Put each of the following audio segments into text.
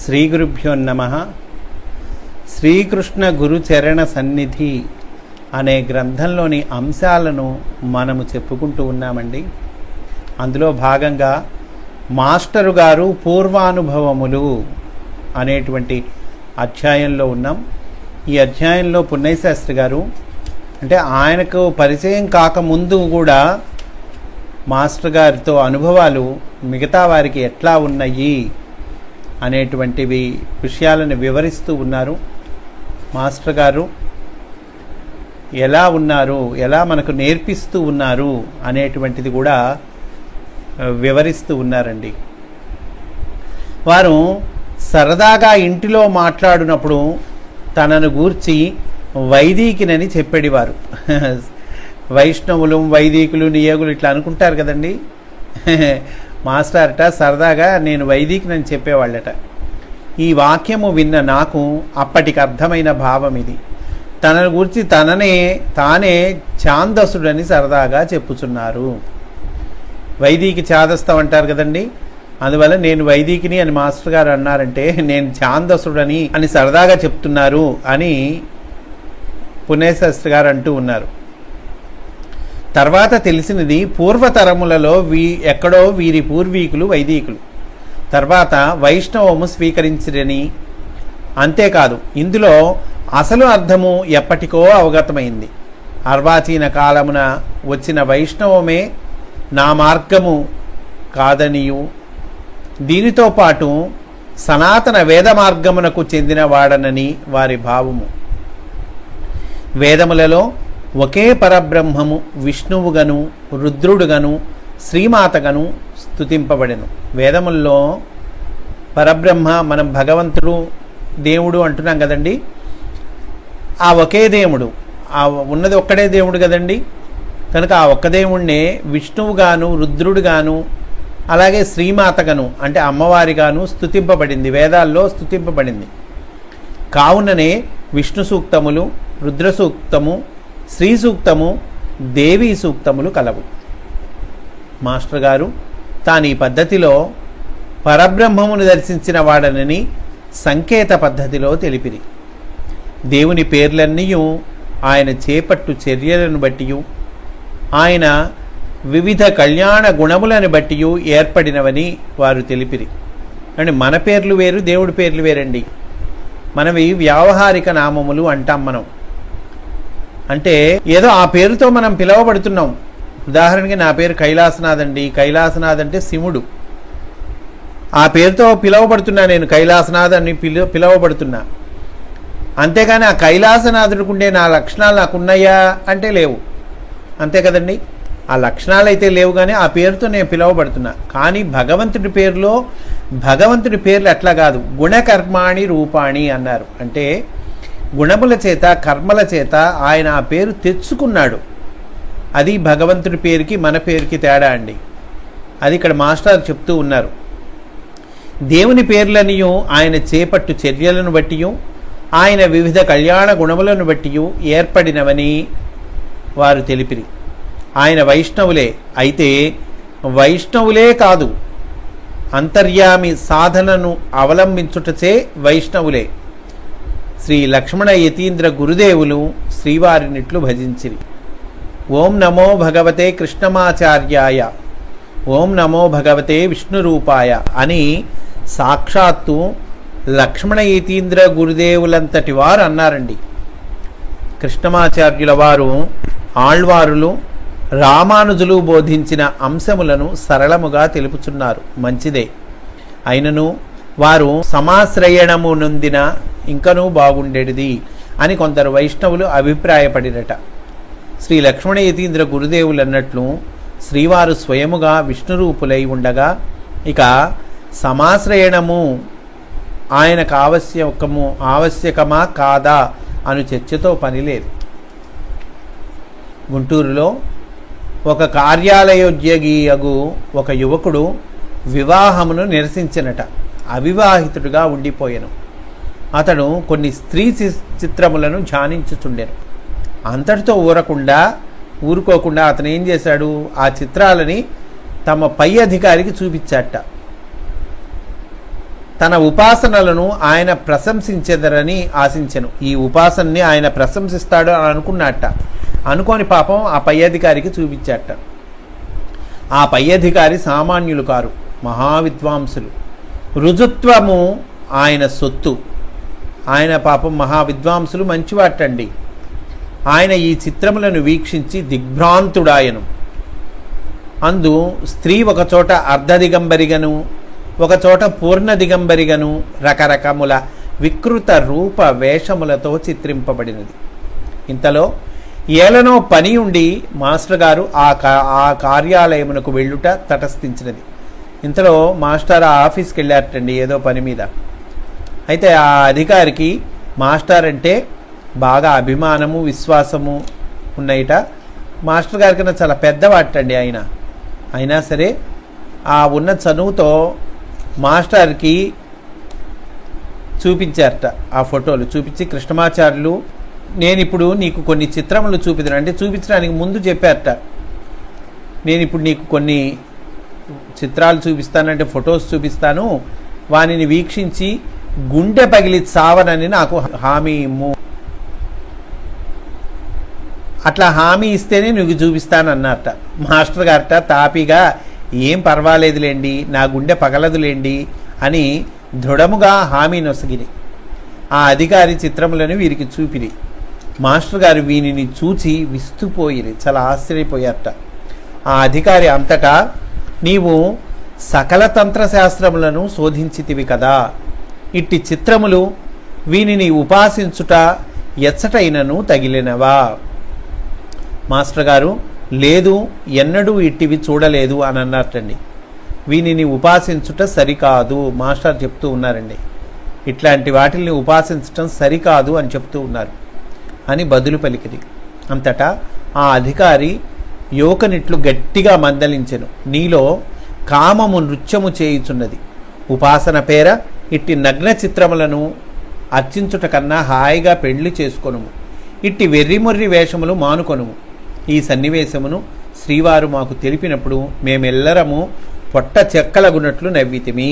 శ్రీ గురుభ్యో నమః. శ్రీకృష్ణ గురుచరణ సన్నిధి అనే గ్రంథంలోని అంశాలను మనము చెప్పుకుంటూ ఉన్నామండి. అందులో భాగంగా మాస్టరు గారు పూర్వానుభవములు అనేటువంటి అధ్యాయంలో ఉన్నాం. ఈ అధ్యాయంలో పున్నయ్య శాస్త్రి గారు అంటే ఆయనకు పరిచయం కాకముందు కూడా మాస్టర్ గారితో అనుభవాలు మిగతా వారికి ఎట్లా ఉన్నాయి అనేటువంటివి విషయాలను వివరిస్తూ ఉన్నారు. మాస్టర్ గారు ఎలా ఉన్నారు, ఎలా మనకు నేర్పిస్తూ ఉన్నారు అనేటువంటిది కూడా వివరిస్తూ ఉన్నారండి. వారు సరదాగా ఇంటిలో మాట్లాడినప్పుడు తనను గూర్చి వైదికినని చెప్పేవారు. వైష్ణవులు, వైదికులు, నియోగులు ఇట్లా అనుకుంటారు కదండి. మాస్టర్ట సరదాగా నేను వైదికినని చెప్పేవాళ్ళట. ఈ వాక్యము విన్న నాకు అప్పటికి అర్థమైన భావం ఇది. తనను గురించి తానే ఛాందసుడని సరదాగా చెప్పుచున్నారు. వైదికి ఛాదస్తం అంటారు కదండి. అందువల్ల నేను వైదికిని అని మాస్టర్ గారు అన్నారంటే నేను ఛాందసుడని అని సరదాగా చెప్తున్నారు అని పున్నయ్య శాస్త్రి గారు అంటూ ఉన్నారు. తర్వాత తెలిసినది పూర్వతరములలో ఎక్కడో వీరి పూర్వీకులు వైదికులు, తర్వాత వైష్ణవము స్వీకరించిరని. అంతేకాదు, ఇందులో అసలు అర్థము ఎప్పటికో అవగతమైంది. అర్వాచీన కాలమున వచ్చిన వైష్ణవమే నా మార్గము కాదనియు, దీనితో పాటు సనాతన వేద మార్గమునకు చెందిన వాడనని వారి భావము. వేదములలో ఒకే పరబ్రహ్మము విష్ణువుగను, రుద్రుడుగను, శ్రీమాతగను స్తుతింపబడెను. వేదముల్లో పరబ్రహ్మ, మనం భగవంతుడు, దేవుడు అంటున్నాం కదండి. ఆ ఒకే దేవుడు, ఆ ఉన్నది ఒక్కడే దేవుడు కదండి. కనుక ఆ ఒక్క దేవుణ్ణే విష్ణువుగాను, రుద్రుడుగాను, అలాగే శ్రీమాతగను అంటే అమ్మవారిగాను స్తుతింపబడింది, వేదాల్లో స్తుతింపబడింది. కావుననే విష్ణు సూక్తములు, రుద్ర సూక్తము, శ్రీ సూక్తము, దేవీ సూక్తములు కలవు. మాస్టర్ గారు తాను ఈ పద్ధతిలో పరబ్రహ్మమును దర్శించిన వాడనని సంకేత పద్ధతిలో తెలిపిరి. దేవుని పేర్లన్నీ ఆయన చేపట్టు చర్యలను బట్టి, ఆయన వివిధ కళ్యాణ గుణములను బట్టి ఏర్పడినవని వారు తెలిపిరి. అంటే మన పేర్లు వేరు, దేవుడి పేర్లు వేరండి. మనవి వ్యావహారిక నామములు అంటాం. మనం అంటే ఏదో ఆ పేరుతో మనం పిలవబడుతున్నాం. ఉదాహరణకి నా పేరు కైలాసనాథ్ అండి. కైలాసనాథ్ అంటే శివుడు. ఆ పేరుతో పిలవబడుతున్నా, నేను కైలాసనాథ్ అని పిలవబడుతున్నా. అంతేగాని ఆ కైలాసనాథుడికి ఉండే నా లక్షణాలు నాకున్నాయా అంటే లేవు. అంతే కదండి. ఆ లక్షణాలు అయితే లేవు, కానీ ఆ పేరుతో నేను పిలవబడుతున్నా. కానీ భగవంతుడి పేర్లు అట్లా కాదు. గుణకర్మాణి రూపాణి అన్నారు. అంటే గుణముల చేత, కర్మల చేత ఆయన ఆ పేరు తెచ్చుకున్నాడు. అది భగవంతుడి పేరుకి మన పేరుకి తేడా అండి. అది ఇక్కడ మాస్టర్ చెప్తూ ఉన్నారు. దేవుని పేర్లనియు ఆయన చేపట్టు చర్యలను బట్టి, ఆయన వివిధ కళ్యాణ గుణములను బట్టి ఏర్పడినవని వారు తెలిపిరి. ఆయన వైష్ణవులే. అయితే వైష్ణవులే కాదు, అంతర్యామి సాధనను అవలంబించుటచే వైష్ణవులే. శ్రీ లక్ష్మణ యతీంద్ర గురుదేవులు శ్రీవారినిట్లు భజించిరి. ఓం నమో భగవతే కృష్ణమాచార్యాయ, ఓం నమో భగవతే విష్ణురూపాయ అని సాక్షాత్తు లక్ష్మణ యతీంద్ర గురుదేవులంతటి వారు అన్నారండి. కృష్ణమాచార్యుల వారు, ఆళ్వారులు, రామానుజులు బోధించిన అంశములను సరళముగా తెలుపుచున్నారు. మంచిదే. అయినను వారు సమాశ్రయణము నొందిన ఇంకనూ బాగుండేది అని కొందరు వైష్ణవులు అభిప్రాయపడినట. శ్రీ లక్ష్మణ యతీంద్ర గురుదేవులు అన్నట్లు శ్రీవారు స్వయముగా విష్ణురూపులై ఉండగా ఇక సమాశ్రయణము ఆయనకు ఆవశ్యకమా కాదా అను చర్చతో పని లేదు. గుంటూరులో ఒక కార్యాలయోద్యోగియగు ఒక యువకుడు వివాహమును నిరసించినట. అవివాహితుడుగా ఉండిపోయాను. అతడు కొన్ని స్త్రీ చిత్రములను ధ్యానించుచుండెను. అంతటితో ఊరుకోకుండా అతను ఏం చేశాడు, ఆ చిత్రాలని తమ పై అధికారికి చూపించాట. తన ఉపాసనలను ఆయన ప్రశంసించెదరని ఆశించెను. ఈ ఉపాసనని ఆయన ప్రశంసిస్తాడు అని అనుకున్నట్ట. అనుకోని పాపం ఆ పై అధికారికి చూపించాట. ఆ పై అధికారి సామాన్యులు కారు, మహావిద్వాంసులు. రుజుత్వము ఆయన సొత్తు. ఆయన పాపం మహావిద్వాంసులు, మంచివాటండి. ఆయన ఈ చిత్రములను వీక్షించి దిగ్భ్రాంతుడాయను. అందు స్త్రీ ఒకచోట అర్ధదిగంబరిగను, ఒకచోట పూర్ణ దిగంబరిగను రకరకముల వికృత రూప వేషములతో చిత్రింపబడినది. ఇంతలో ఏలనో పని ఉండి మాస్టర్ గారు ఆ కార్యాలయమునకు వెళ్ళుట తటస్థించినది. ఇంతలో మాస్టర్ ఆ ఆఫీస్కి వెళ్ళారటండి ఏదో పని మీద. అయితే ఆ అధికారికి మాస్టర్ అంటే బాగా అభిమానము, విశ్వాసము ఉన్నాయిట. మాస్టర్ గారి కన్నా చాలా పెద్దవాటండి ఆయన. అయినా సరే ఆ ఉన్న చనువుతో మాస్టర్కి చూపించారట. ఆ ఫోటోలు చూపించి, కృష్ణమాచార్యులు నేను ఇప్పుడు నీకు కొన్ని చిత్రములు చూపిద్దాను అంటే, చూపించడానికి ముందు చెప్పారట, నేను ఇప్పుడు నీకు కొన్ని చిత్రాలు చూపిస్తానంటే ఫొటోస్ చూపిస్తాను, వానిని వీక్షించి గుండె పగిలి చావనని నాకు హామీ ఇమ్ము, అట్లా హామీ ఇస్తేనే నువ్వు చూపిస్తాను అన్నట్ట. మాస్టర్ గారట తాపీగా ఏం పర్వాలేదులేండి, నా గుండె పగలదులేండి అని దృఢముగా హామీ నొసగిరి. ఆ అధికారి చిత్రములను వీరికి చూపిరి. మాస్టర్ గారు వీనిని చూచి విస్తుపోయిరి, చాలా ఆశ్చర్యపోయారట. ఆ అధికారి అంతటా నీవు సకల తంత్రశాస్త్రములను శోధించితివి కదా, ఇట్టి చిత్రములు వీనిని ఉపాసించుట ఎచ్చటైనను తగిలినవా? మాస్టర్ గారు లేదు, ఎన్నడూ ఇట్టివి చూడలేదు అని అన్నారటండి. వీనిని ఉపాసించుట సరికాదు మాస్టర్ చెప్తూ ఉన్నారండి. ఇట్లాంటి వాటిల్ని ఉపాసించటం సరికాదు అని చెప్తూ ఉన్నారు అని బదులు పలికిరి. అంతటా ఆ అధికారి యువకునిట్లు గట్టిగా మందలించెను, నీలో కామము నృత్యము చేయుచున్నది. ఉపాసన పేర ఇట్టి నగ్న చిత్రములను అర్చించుట కన్నా హాయిగా పెళ్లి చేసుకొనుము. ఇట్టి వెర్రిమొర్రి వేషములు మానుకొనుము. ఈ సన్నివేశమును శ్రీవారు మాకు తెలిపినప్పుడు మేమెల్లరము పొట్ట చెక్కలగున్నట్లు నవ్వితిమి.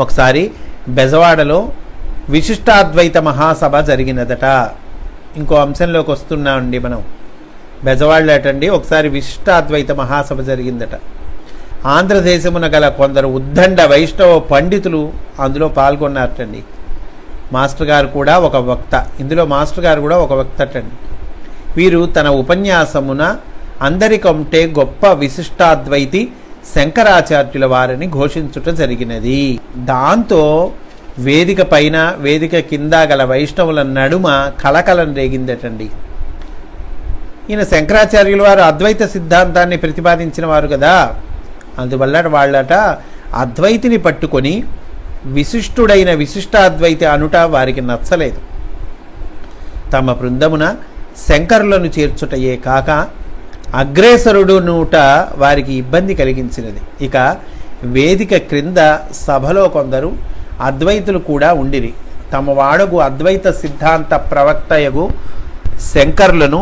ఒకసారి బెజవాడలో విశిష్టాద్వైత మహాసభ జరిగినదట. ఇంకో అంశంలోకి వస్తున్నామండి మనం. బెజవాడటండి ఒకసారి విశిష్టాద్వైత మహాసభ జరిగిందట. ఆంధ్రదేశమున గల కొందరు ఉద్దండ వైష్ణవ పండితులు అందులో పాల్గొన్నారటండి. మాస్టర్ గారు కూడా ఒక వక్త, ఇందులో మాస్టర్ గారు కూడా ఒక వక్తటండి. వీరు తన ఉపన్యాసమున అందరికంటే గొప్ప విశిష్టాద్వైతి శంకరాచార్యుల వారిని ఘోషించుట జరిగినది. దాంతో వేదిక పైన వేదిక కింద గల వైష్ణవుల నడుమ కలకలం రేగిందటండి. ఈయన శంకరాచార్యుల వారు అద్వైత సిద్ధాంతాన్ని ప్రతిపాదించిన వారు కదా, అందువల్ల వాళ్ళట అద్వైతిని పట్టుకొని విశిష్టుడైన విశిష్టాద్వైతి అనుట వారికి నచ్చలేదు. తమ బృందమున శంకరులను చేర్చుటయే కాక అగ్రేసరుడు నూట వారికి ఇబ్బంది కలిగించినది. ఇక వేదిక క్రింద సభలో కొందరు అద్వైతులు కూడా ఉండిరి. తమ వాడగు అద్వైత సిద్ధాంత ప్రవక్తయగు శంకరులను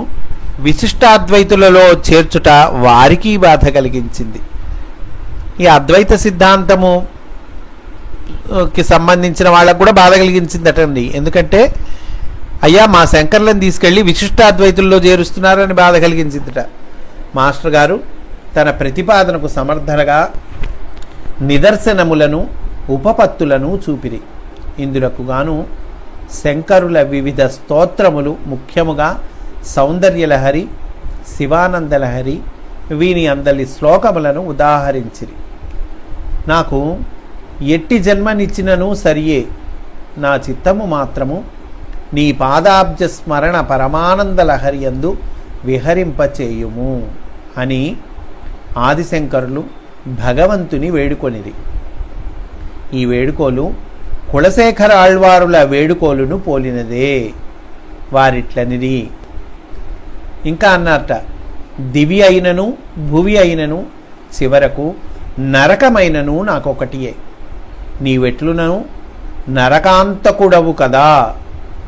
విశిష్టాద్వైతులలో చేర్చుట వారికి బాధ కలిగించింది. ఈ అద్వైత సిద్ధాంతముకి సంబంధించిన వాళ్ళకు కూడా బాధ కలిగించిందటండి. ఎందుకంటే అయ్యా మా శంకర్లను తీసుకెళ్ళి విశిష్టాద్వైతుల్లో చేరుస్తున్నారని బాధ కలిగించిందట. మాస్టర్ గారు తన ప్రతిపాదనకు సమర్థనగా నిదర్శనములను ఉపపత్తులను చూపిరి. ఇందులకు గాను శంకరుల వివిధ స్తోత్రములు, ముఖ్యముగా సౌందర్యలహరి, శివానందలహరి, వీని అందలి శ్లోకములను ఉదాహరించిరి. నాకు ఎట్టి జన్మనిచ్చినను సరియే, నా చిత్తము మాత్రము నీ పాదాబ్జ స్మరణ పరమానందలహరి యందు విహరింపచేయుము అని ఆదిశంకరులు భగవంతుని వేడుకొనిరి. ఈ వేడుకోలు కులశేఖర ఆళ్వారుల వేడుకోలును పోలినదే. వారిట్లనిది. ఇంకా అన్నారట, దివి అయినను భువి అయినను చివరకు నరకమైనను నాకొకటియే. నీవెట్లునను నరకాంతకుడవు కదా,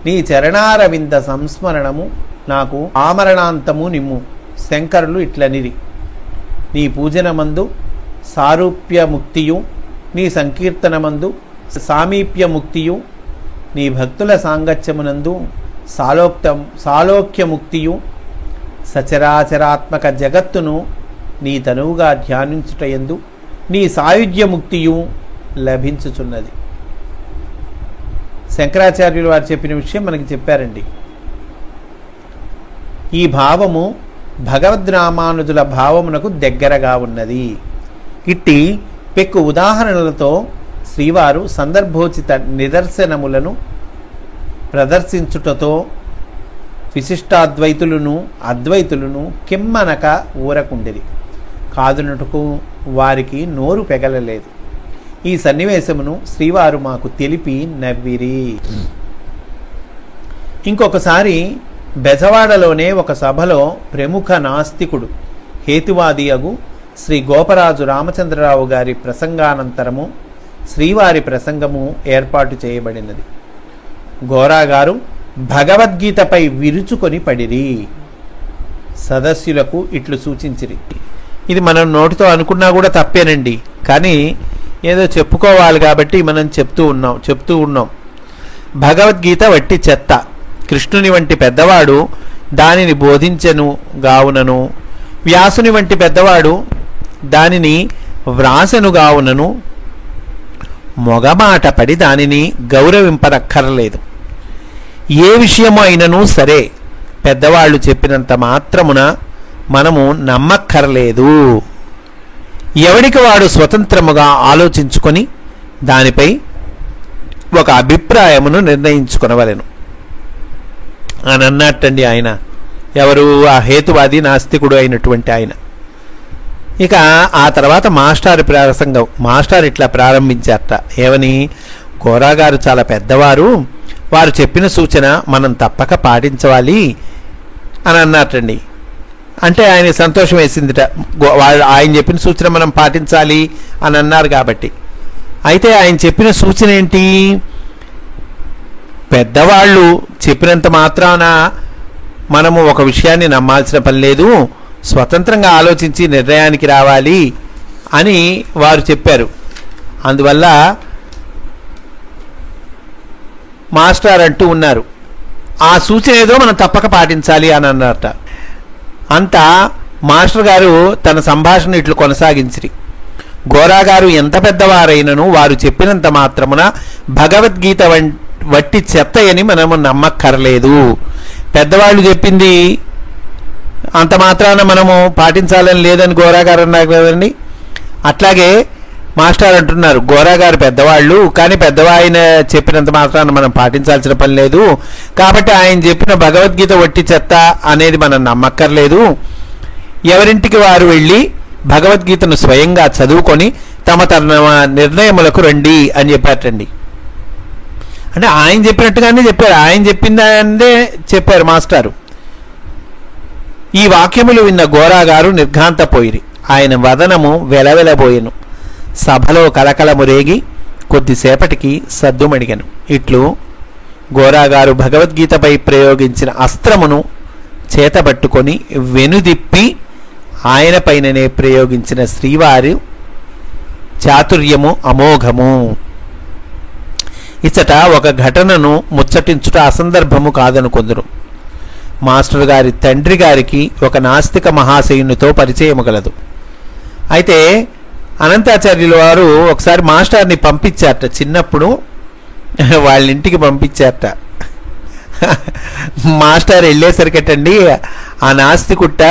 నీ చరణారవింద సంస్మరణము నాకు ఆమరణాంతము నిమ్ము. శంకరులు ఇట్లనిరి. నీ పూజనమందు సారూప్య ముక్తియు నీ సంకీర్తనమందు సామీప్య ముక్తియు, నీ భక్తుల సాంగత్యమునందు సాలోక్య ముక్తియు, సచరాచరాత్మక జగత్తును నీ తనువుగా ధ్యానించుటయందు నీ సాయుధ్య ముక్తియు లభించుచున్నది. శంకరాచార్యులు వారు చెప్పిన విషయం మనకి చెప్పారండి. ఈ భావము భగవద్రామానుజుల భావమునకు దగ్గరగా ఉన్నది. ఇట్టి పెక్కు ఉదాహరణలతో శ్రీవారు సందర్భోచిత నిదర్శనములను ప్రదర్శించుటతో విశిష్టాద్వైతులను అద్వైతులను కిమ్మనక ఊరకుండిరి. కాదునటుకు వారికి నోరు పెగలలేదు. ఈ సన్నివేశమును శ్రీవారు మాకు తెలిపి నవ్విరి. ఇంకొకసారి బెజవాడలోనే ఒక సభలో ప్రముఖ నాస్తికుడు హేతువాది అగు శ్రీ గోపరాజు రామచంద్రరావు గారి ప్రసంగానంతరము శ్రీవారి ప్రసంగము ఏర్పాటు చేయబడినది. గోరాగారు భగవద్గీతపై విరుచుకొని పడిరి. సదస్యులకు ఇట్లు సూచించిరి. ఇది మనం నోటితో అనుకున్నా కూడా తప్పేనండి, కానీ ఏదో చెప్పుకోవాలి కాబట్టి మనం చెప్తూ ఉన్నాం. భగవద్గీత వట్టి చెత్త, కృష్ణుని వంటి పెద్దవాడు దానిని బోధించెను గావునను, వ్యాసుని వంటి పెద్దవాడు దానిని వ్రాసెను గావునను మొగమాట పడి దానిని గౌరవింపనక్కర్లేదు. ఏ విషయము అయినను సరే పెద్దవాళ్ళు చెప్పినంత మాత్రమున మనము నమ్మక్కర్లేదు. ఎవడికి వాడు స్వతంత్రముగా ఆలోచించుకొని దానిపై ఒక అభిప్రాయమును నిర్ణయించుకొనవలెను అని అన్నట్టండి ఆయన. ఎవరు? ఆ హేతువాది నాస్తికుడు అయినటువంటి ఆయన. ఇక ఆ తర్వాత మాస్టర్ ప్రసంగం. మాస్టర్ ఇట్లా ప్రారంభించారట. ఏమని? గోరాగారు చాలా పెద్దవారు, వారు చెప్పిన సూచన మనం తప్పక పాటించవాలి అని అన్నట్టండి. అంటే ఆయన సంతోషం వేసిందిట, ఆయన చెప్పిన సూచన మనం పాటించాలి అని అన్నారు కాబట్టి. అయితే ఆయన చెప్పిన సూచన ఏంటి? పెద్దవాళ్ళు చెప్పినంత మాత్రాన మనము ఒక విషయాన్ని నమ్మాల్సిన పని లేదు, స్వతంత్రంగా ఆలోచించి నిర్ణయానికి రావాలి అని వారు చెప్పారు. అందువల్ల మాస్టర్ అంటూ ఉన్నారు, ఆ సూచన ఏదో మనం తప్పక పాటించాలి అని అన్నారట. అంతా మాస్టర్ గారు తన సంభాషణ ఇట్లు కొనసాగించిరి. గోరాగారు ఎంత పెద్దవారైనను వారు చెప్పినంత మాత్రమున భగవద్గీత వట్టి చెత్తయని మనము నమ్మక్కర్లేదు. పెద్దవాళ్ళు చెప్పింది అంత మాత్రాన మనము పాటించాలని లేదని గోరాగారు అన్నారు కదండి. అట్లాగే మాస్టర్ అంటున్నారు, గోరాగారు పెద్దవాళ్ళు, కానీ పెద్దవాయన చెప్పినంత మాత్రాన మనం పాటించాల్సిన పని లేదు, కాబట్టి ఆయన చెప్పిన భగవద్గీత వట్టి చెత్త అనేది మనం నమ్మక్కర్లేదు. ఎవరింటికి వారు వెళ్ళి భగవద్గీతను స్వయంగా చదువుకొని తమ నిర్ణయములకు రండి అని చెప్పారటండి. అంటే ఆయన చెప్పినట్టుగానే చెప్పారు, ఆయన చెప్పిందే చెప్పారు మాస్టారు. ఈ వాక్యములు విన్న గోరాగారు నిర్ఘాంతపోయిరి. ఆయన వదనము వెలవెలబోయెను. సభలో కలకలము రేగి కొద్దిసేపటికి సద్దుమడిగను. ఇట్లు గోరాగారు భగవద్గీతపై ప్రయోగించిన అస్త్రమును చేతబట్టుకొని వెనుదిప్పి ఆయన పైననే ప్రయోగించిన శ్రీవారి చాతుర్యము అమోఘము. ఇచ్చట ఒక ఘటనను ముచ్చటించుట అసందర్భము కాదనుకొందరు. మాస్టర్ గారి తండ్రి గారికి ఒక నాస్తిక మహాశయునితో పరిచయము గలదు. అయితే అనంతాచార్యుల వారు ఒకసారి మాస్టర్ని పంపించారట. చిన్నప్పుడు వాళ్ళ ఇంటికి పంపించారట. మాస్టర్ వెళ్ళేసరికటండి ఆ నాస్తికుట్ట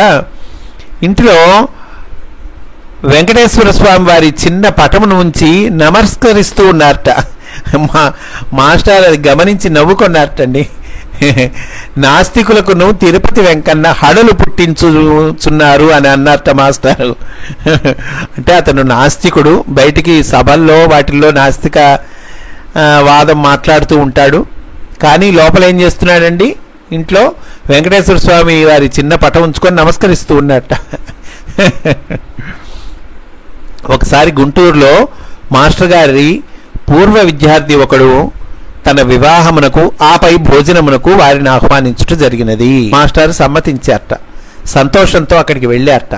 ఇంట్లో వెంకటేశ్వర స్వామి వారి చిన్న పటమును ఉంచి నమస్కరిస్తూ ఉన్నారట. మాస్టర్ అది గమనించి నవ్వుకున్నారటండి. నాస్తికులకును తిరుపతి వెంకన్న హడలు పుట్టించుచున్నారు అని అన్నారట మాస్టారు. అంటే అతను నాస్తికుడు, బయటికి సభల్లో వాటిల్లో నాస్తిక వాదం మాట్లాడుతూ ఉంటాడు, కానీ లోపల ఏం చేస్తున్నాడండి? ఇంట్లో వెంకటేశ్వర స్వామి వారి చిన్న పటం ఉంచుకొని నమస్కరిస్తూ ఉన్నట్ట. ఒకసారి గుంటూరులో మాస్టర్ గారి పూర్వ విద్యార్థి ఒకడు తన వివాహమునకు ఆపై భోజనమునకు వారిని ఆహ్వానించుట జరిగినది. మాస్టర్ సమ్మతించారట. సంతోషంతో అక్కడికి వెళ్ళారట.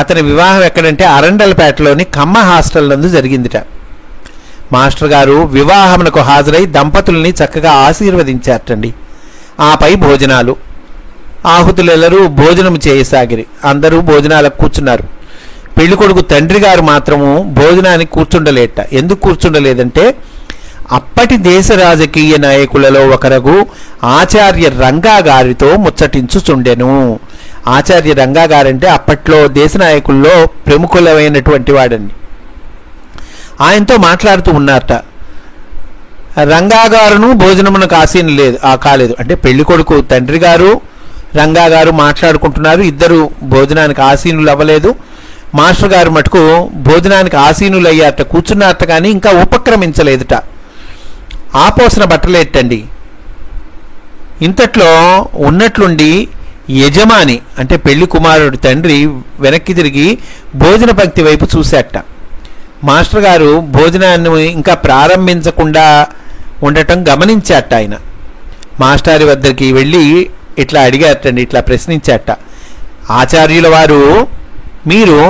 అతని వివాహం ఎక్కడంటే అరండల్పేటలోని కమ్మ హాస్టల్ నందు జరిగిందిట. మాస్టర్ గారు వివాహమునకు హాజరై దంపతుల్ని చక్కగా ఆశీర్వదించారటండి. ఆపై భోజనాలు. ఆహుతులెల్లరూ భోజనం చేయసాగిరి. అందరూ భోజనాలకు కూర్చున్నారు. పెళ్ళికొడుకు తండ్రి గారు మాత్రము భోజనానికి కూర్చుండలేట. ఎందుకు కూర్చుండలేదంటే అప్పటి దేశ రాజకీయ నాయకులలో ఒకరగు ఆచార్య రంగా గారితో ముచ్చటించుచుండెను. ఆచార్య రంగా గారంటే అప్పట్లో దేశ నాయకుల్లో ప్రముఖులమైనటువంటి వాడండి. ఆయనతో మాట్లాడుతూ ఉన్నారట. రంగా గారును భోజనమునకు ఆసీన కాలేదు. అంటే పెళ్లి కొడుకు తండ్రి గారు రంగా గారు మాట్లాడుకుంటున్నారు. ఇద్దరు భోజనానికి ఆసీనులు అవ్వలేదు. మాస్టర్ గారు మటుకు భోజనానికి ఆసీనులు అయ్యారట, కూర్చున్నారట, కానీ ఇంకా ఉపక్రమించలేదుట. ఆపోసన బట్టలేటండి. ఇంతట్లో ఉన్నట్లుండి యజమాని అంటే పెళ్లి కుమారుడి తండ్రి వెనక్కి తిరిగి భోజన పంక్తి వైపు చూశాట. మాస్టర్ గారు భోజనాన్ని ఇంకా ప్రారంభించకుండా ఉండటం గమనించాట. ఆయన మాస్టారి వద్దరికి వెళ్ళి ఇట్లా అడిగారటండి, ఇట్లా ప్రశ్నించాట. ఆచార్యుల వారు, మీరు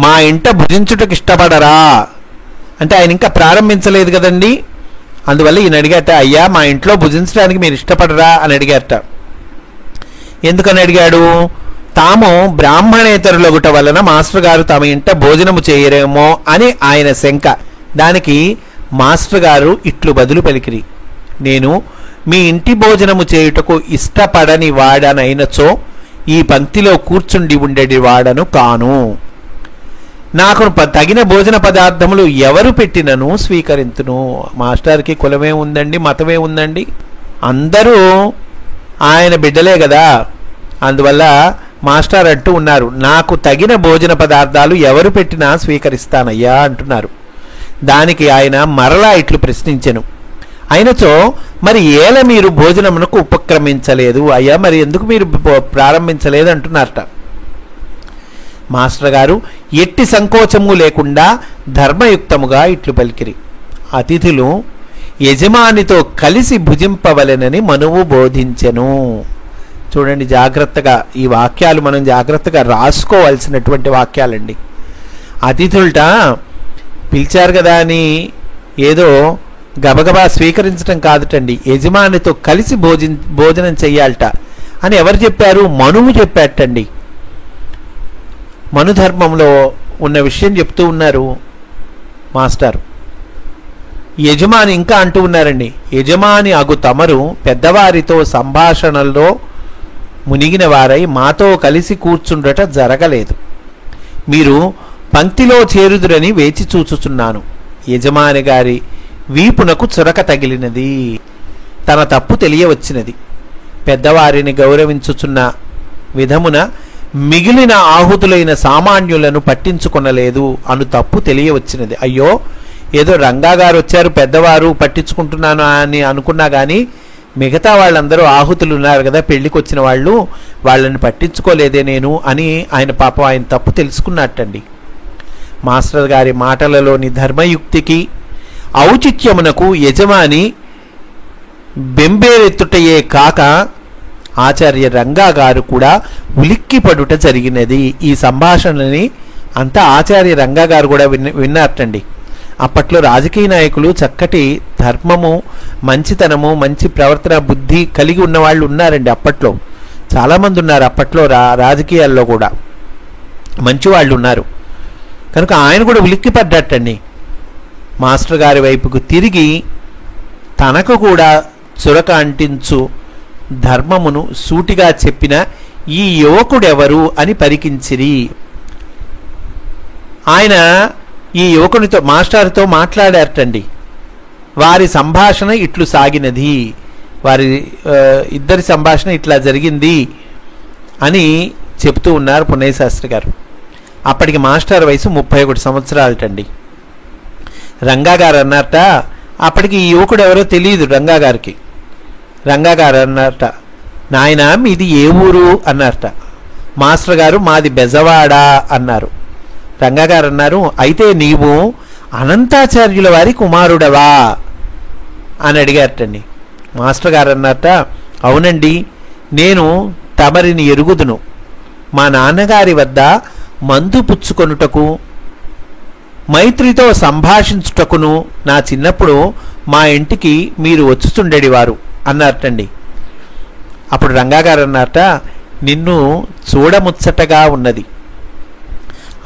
మా ఇంట భుజించుటకు ఇష్టపడరా అంటే ఆయన ఇంకా ప్రారంభించలేదు కదండి. అందువల్ల ఈయన అడిగాట, అయ్యా మా ఇంట్లో భుజించడానికి మీరు ఇష్టపడరా అని అడిగారట. ఎందుకని అడిగాడు? తాము బ్రాహ్మణేతరులగుట వలన మాస్టర్ గారు తమ ఇంట భోజనము చేయరేమో అని ఆయన శంక. దానికి మాస్టర్ గారు ఇట్లు బదులు పలికిరి, నేను మీ ఇంటి భోజనము చేయుటకు ఇష్టపడని వాడనైనచో ఈ పంక్తిలో కూర్చుండి ఉండేది వాడను కాను. నాకు తగిన భోజన పదార్థములు ఎవరు పెట్టినను స్వీకరించును. మాస్టర్కి కులమే ఉందండి, మతమే ఉందండి, అందరూ ఆయన బిడ్డలే కదా. అందువల్ల మాస్టర్ అంటూ ఉన్నారు, నాకు తగిన భోజన పదార్థాలు ఎవరు పెట్టినా స్వీకరిస్తానయ్యా అంటున్నారు. దానికి ఆయన మరలా ఇట్లు ప్రశ్నించెను, అయినచో మరి ఏల మీరు భోజనమునకు ఉపక్రమించలేదు అయ్యా, మరి ఎందుకు మీరు ప్రారంభించలేదు అంటున్నారట. మాస్టర్ గారు ఎట్టి సంకోచము లేకుండా ధర్మయుక్తముగా ఇట్లు పలికిరి, అతిథులు యజమానితో కలిసి భుజింపవలెనని మనువు బోధించెను. చూడండి జాగ్రత్తగా, ఈ వాక్యాలు మనం జాగ్రత్తగా రాసుకోవాల్సినటువంటి వాక్యాలండి. అతిథులట పిలిచారు కదా అని ఏదో గబగబా స్వీకరించడం కాదుటండి, యజమానితో కలిసి భోజనం చెయ్యాలట అని ఎవరు చెప్పారు? మనువు చెప్పాటండి. మనుధర్మంలో ఉన్న విషయం చెప్తూ ఉన్నారు మాస్టారు. యజమాని ఇంకా అంటూ ఉన్నారండి, యజమాని అగు తమరు పెద్దవారితో సంభాషణల్లో మునిగిన వారై మాతో కలిసి కూర్చుండట జరగలేదు. మీరు పంక్తిలో చేరుదురని వేచి చూచుచున్నాను. యజమాని గారి వీపునకు చురక తగిలినది, తన తప్పు తెలియవచ్చినది. పెద్దవారిని గౌరవించుచున్న విధమున మిగిలిన ఆహుతులైన సామాన్యులను పట్టించుకొనలేదు అను తప్పు తెలియవచ్చినది. అయ్యో, ఏదో రంగా గారు వచ్చారు, పెద్దవారు పట్టించుకుంటున్నాను అని అనుకున్నా కానీ మిగతా వాళ్ళందరూ ఆహుతులు ఉన్నారు కదా, పెళ్లికి వచ్చిన వాళ్ళు, వాళ్ళని పట్టించుకోలేదే నేను అని ఆయన పాపం ఆయన తప్పు తెలుసుకున్నట్టండి. మాస్టర్ గారి మాటలలోని ధర్మయుక్తికి ఔచిత్యమునకు యజమాని బెంబేరెత్తుటయే కాక ఆచార్య రంగా గారు కూడా ఉలిక్కిపడుట జరిగినది. ఈ సంభాషణని అంతా ఆచార్య రంగా గారు కూడా విన్నారటండి. అప్పట్లో రాజకీయ నాయకులు చక్కటి ధర్మము, మంచితనము, మంచి ప్రవర్తన బుద్ధి కలిగి ఉన్న వాళ్ళు ఉన్నారండి. అప్పట్లో చాలామంది ఉన్నారు. అప్పట్లో రాజకీయాల్లో కూడా మంచి వాళ్ళు ఉన్నారు. కనుక ఆయన కూడా ఉలిక్కిపడ్డట్టండి. మాస్టర్ గారి వైపుకు తిరిగి తనకు కూడా చురక అంటించు ధర్మమును సూటిగా చెప్పిన ఈ యువకుడెవరు అని పరికించిరి. ఆయన ఈ యువకునితో మాస్టర్తో మాట్లాడారటండి. వారి సంభాషణ ఇట్లు సాగినది, వారి ఇద్దరి సంభాషణ ఇట్లా జరిగింది అని చెప్తూ ఉన్నారు పున్నయ్య శాస్త్రి గారు. అప్పటికి మాస్టర్ వయసు 31 సంవత్సరాలటండి. రంగా గారు అన్నారట, అప్పటికి ఈ యువకుడు ఎవరో తెలియదు రంగా గారికి. రంగా గారు అన్నారట, నాయన మీది ఏ ఊరు అన్నారట. మాస్టర్ గారు మాది బెజవాడ అన్నారు. రంగా గారు అన్నారు, అయితే నీవు అనంతాచార్యుల వారి కుమారుడవా అని అడిగారటండి. మాస్టర్ గారు అన్నారట, అవునండి, నేను తమరిని ఎరుగుదును. మా నాన్నగారి వద్ద మందు పుచ్చుకొనుటకు మైత్రితో సంభాషించుటకును నా చిన్నప్పుడు మా ఇంటికి మీరు వచ్చుచుండేవారు అన్నారటండి. అప్పుడు రంగాగారు అన్నారట, నిన్ను చూడముచ్చటగా ఉన్నది,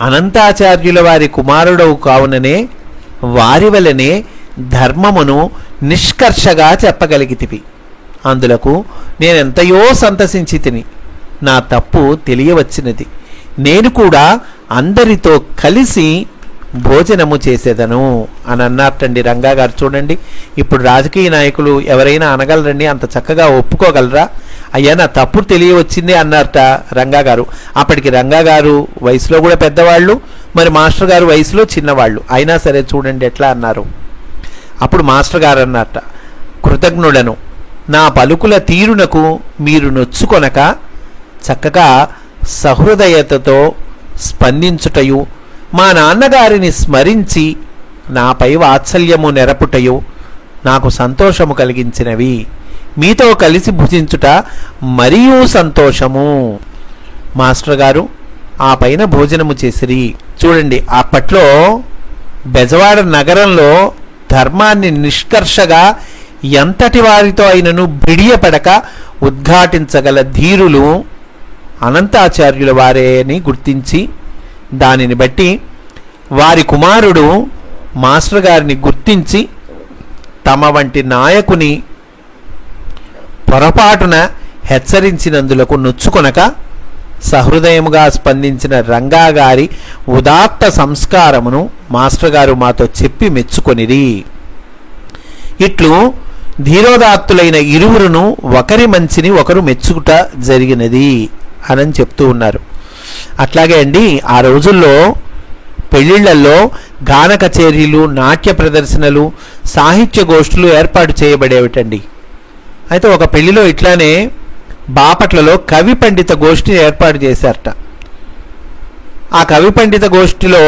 అనంతాచార్యుల వారి కుమారుడవు కావుననే వారి వలనే ధర్మమును నిష్కర్షగా చెప్పగలిగితివి. అందులకు నేనెంతయో సంతసించి తిని నా తప్పు తెలియవచ్చినది. నేను కూడా అందరితో కలిసి భోజనము చేసేదను అని అన్నారటండి రంగాగారు. చూడండి, ఇప్పుడు రాజకీయ నాయకులు ఎవరైనా అనగలరండి? అంత చక్కగా ఒప్పుకోగలరా? అయ్యా నా తప్పు తెలియవచ్చింది అన్నారట రంగాగారు. అప్పటికి రంగాగారు వయసులో కూడా పెద్దవాళ్ళు, మరి మాస్టర్ గారు వయసులో చిన్నవాళ్ళు. అయినా సరే చూడండి ఎట్లా అన్నారు. అప్పుడు మాస్టర్ గారు అన్నారట, కృతజ్ఞుడను, నా పలుకుల తీరునకు మీరు నొచ్చుకొనక చక్కగా సహృదయతతో స్పందించుటయు, మా నాన్నగారిని స్మరించి నాపై వాత్సల్యము నెరపుటయు నాకు సంతోషము కలిగించినవి. మీతో కలిసి భుజించుట మరియు సంతోషము. మాస్టర్ గారు ఆ పైన భోజనము చేసిరి. చూడండి, అప్పట్లో బెజవాడ నగరంలో ధర్మాన్ని నిష్కర్షగా ఎంతటి వారితో అయినను బిడియపడక ఉద్ఘాటించగల ధీరులు అనంతాచార్యుల వారే అని గుర్తించి, దానిని బట్టి వారి కుమారుడు మాస్టర్ గారిని గుర్తించి తమ వంటి నాయకుని పొరపాటున హెచ్చరించినందులకు నొచ్చుకొనక సహృదయముగా స్పందించిన రంగాగారి ఉదాత్త సంస్కారమును మాస్టర్ గారు మాతో చెప్పి మెచ్చుకొనిరి. ఇట్లు ధీరోదాత్తులైన ఇరువురును ఒకరి మంచిని ఒకరు మెచ్చుకుట జరిగినది అని చెప్తూ ఉన్నారు. అట్లాగే అండి, ఆ రోజుల్లో పెళ్లిళ్లలో గాన కచేరీలు, నాట్య ప్రదర్శనలు, సాహిత్య గోష్ఠులు ఏర్పాటు చేయబడేవిటండి. అయితే ఒక పెళ్లిలో ఇట్లానే బాపట్లలో కవి పండిత గోష్ఠిని ఏర్పాటు చేశారట. ఆ కవి పండిత గోష్ఠిలో